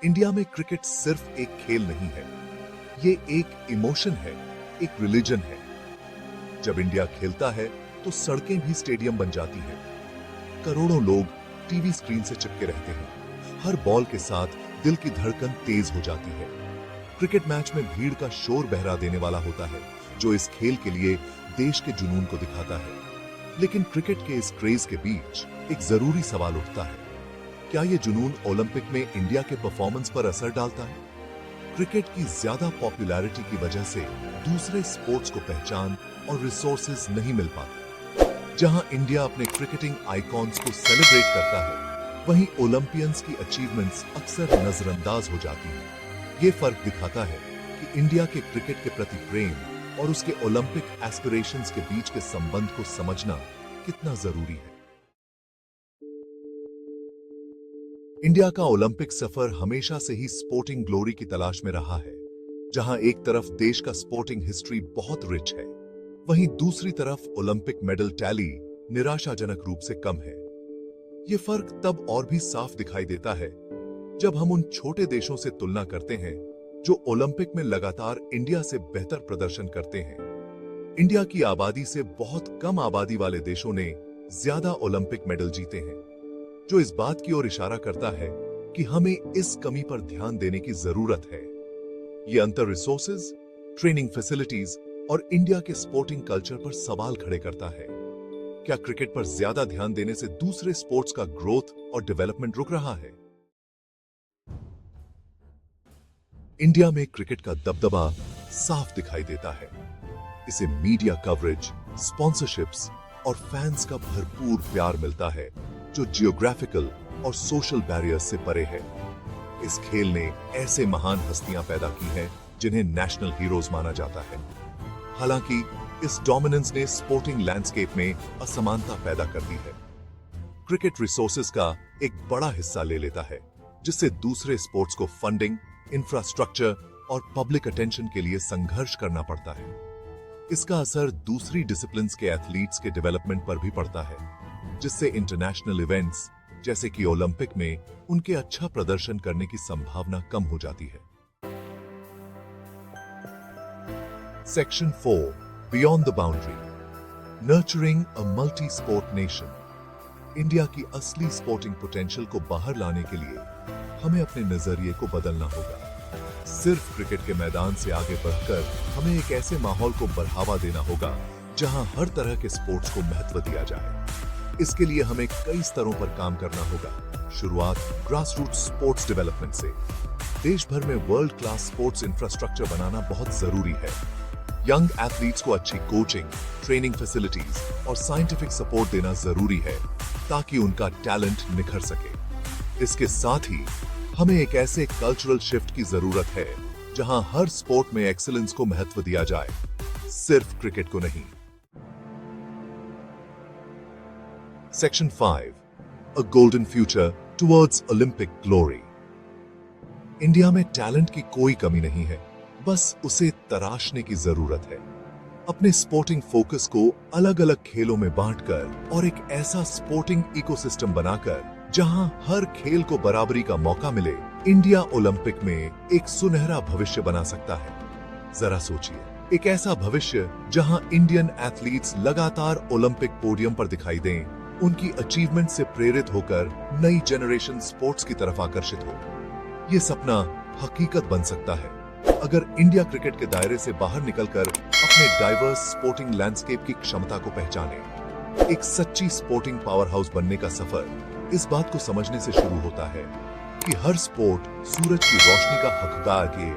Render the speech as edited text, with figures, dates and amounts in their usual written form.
India में cricket सिर्फ एक खेल नहीं है, ये एक इमोशन है, एक रिलीजन है। जब इंडिया खेलता है तो सड़कें भी स्टेडियम बन जाती हैं। करोड़ों लोग टीवी स्क्रीन से चिपके रहते हैं। हर बॉल के साथ दिल की धड़कन तेज हो जाती है। क्रिकेट मैच में भीड़ का शोर बहरा देने वाला होता है, जो इस खेल के लिए देश के जुनून को दिखाता है। लेकिन क्रिकेट के इस क्रेज के बीच एक जरूरी सवाल उठता है, क्या ये जुनून ओलंपिक में इंडिया के परफॉर्मेंस पर असर डालता है? क्रिकेट की ज्यादा पॉपुलैरिटी की वजह से दूसरे स्पोर्ट्स को पहचान और रिसोर्सेज नहीं मिल पाते। जहां इंडिया अपने क्रिकेटिंग आइकॉन्स को सेलिब्रेट करता है, वहीं ओलंपियंस की अचीवमेंट्स अक्सर नजरअंदाज हो जाती हैं। ये फर्क दिखाता है कि इंडिया के क्रिकेट के प्रति प्रेम और उसके ओलंपिक एस्पिरेशंस के बीच के संबंध को समझना कितना जरूरी है। इंडिया का ओलंपिक सफर हमेशा से ही स्पोर्टिंग ग्लोरी की तलाश में रहा है। जहां एक तरफ देश का स्पोर्टिंग हिस्ट्री बहुत रिच है, वहीं दूसरी तरफ ओलंपिक मेडल टैली निराशाजनक रूप से कम है। यह फर्क तब और भी साफ दिखाई देता है जब हम उन छोटे देशों से तुलना करते हैं जो ओलंपिक में लगातार इंडिया से बेहतर प्रदर्शन करते हैं। इंडिया की आबादी से बहुत कम आबादी वाले देशों ने ज्यादा ओलंपिक मेडल जीते हैं, जो इस बात की ओर इशारा करता है कि हमें इस कमी पर ध्यान देने की जरूरत है। ये अंतर रिसोर्सेज, ट्रेनिंग फैसिलिटीज और इंडिया के स्पोर्टिंग कल्चर पर सवाल खड़े करता है। क्या क्रिकेट पर ज्यादा ध्यान देने से दूसरे स्पोर्ट्स का ग्रोथ और डेवलपमेंट रुक रहा है? इंडिया में क्रिकेट का दबदबा साफ दिखाई देता है। इसे मीडिया कवरेज, स्पॉन्सरशिप्स और फैंस का भरपूर प्यार मिलता है, जो जियोग्राफिकल और सोशल बैरियर्स से परे है। इस खेल ने ऐसे महान हस्तियां पैदा की हैं जिन्हें नेशनल हीरोज माना जाता है। हालांकि इस डोमिनेंस ने स्पोर्टिंग लैंडस्केप में असमानता पैदा कर दी है। क्रिकेट रिसोर्सेज का एक बड़ा हिस्सा ले लेता है, जिससे दूसरे स्पोर्ट्स को फंडिंग, इंफ्रास्ट्रक्चर और पब्लिक अटेंशन के लिए संघर्ष करना पड़ता है। इसका असर दूसरी डिसिप्लिन्स के एथलीट्स के डेवलपमेंट पर भी पड़ता है, जिससे इंटरनेशनल इवेंट्स जैसे कि ओलंपिक में उनके अच्छा प्रदर्शन करने की संभावना कम हो जाती है। Section 4, beyond the boundary, nurturing a multi sport nation. India की असली स्पोर्टिंग पोटेंशियल को बाहर लाने के लिए हमें अपने नजरिए को बदलना होगा। सिर्फ क्रिकेट के मैदान से आगे बढ़कर हमें एक ऐसे माहौल को बढ़ावा देना होगा जहां हर तरह के स्पोर्ट्स को महत्व दिया जाए। इसके लिए हमें कई स्तरों पर काम करना होगा। शुरुआत ग्रासरूट्स स्पोर्ट्स डेवलपमेंट से। देश भर में वर्ल्ड क्लास स्पोर्ट्स इंफ्रास्ट्रक्चर बनाना बहुत जरूरी है। यंग एथलीट्स को अच्छी कोचिंग, ट्रेनिंग फैसिलिटीज और साइंटिफिक सपोर्ट देना जरूरी है, ताकि उनका टैलेंट निखर सके। इसके साथ ही हमें एक ऐसे कल्चरल शिफ्ट की जरूरत है जहां हर स्पोर्ट में एक्सीलेंस को महत्व दिया जाए, सिर्फ क्रिकेट को नहीं। सेक्शन 5, अ golden future towards Olympic glory. India में टैलेंट की कोई कमी नहीं है, बस उसे तराशने की जरूरत है। अपने स्पोर्टिंग फोकस को अलग अलग खेलों में बांटकर और एक ऐसा स्पोर्टिंग इकोसिस्टम बनाकर जहां हर खेल को बराबरी का मौका मिले, इंडिया ओलंपिक में एक सुनहरा भविष्य बना सकता है। जरा सोचिए, एक ऐसा भविष्य जहां इंडियन एथलीट्स लगातार ओलंपिक पोडियम पर दिखाई दें, उनकी अचीवमेंट से प्रेरित होकर नई जनरेशन स्पोर्ट्स की तरफ आकर्षित हो। ये सपना हकीकत बन सकता है अगर इंडिया क्रिकेट के दायरे से बाहर निकलकर अपने डाइवर्स स्पोर्टिंग लैंडस्केप की क्षमता को पहचाने। एक सच्ची स्पोर्टिंग पावर हाउस बनने का सफर इस बात को समझने से शुरू होता है कि हर स्पोर्ट सूरज की रोशनी का हकदार है।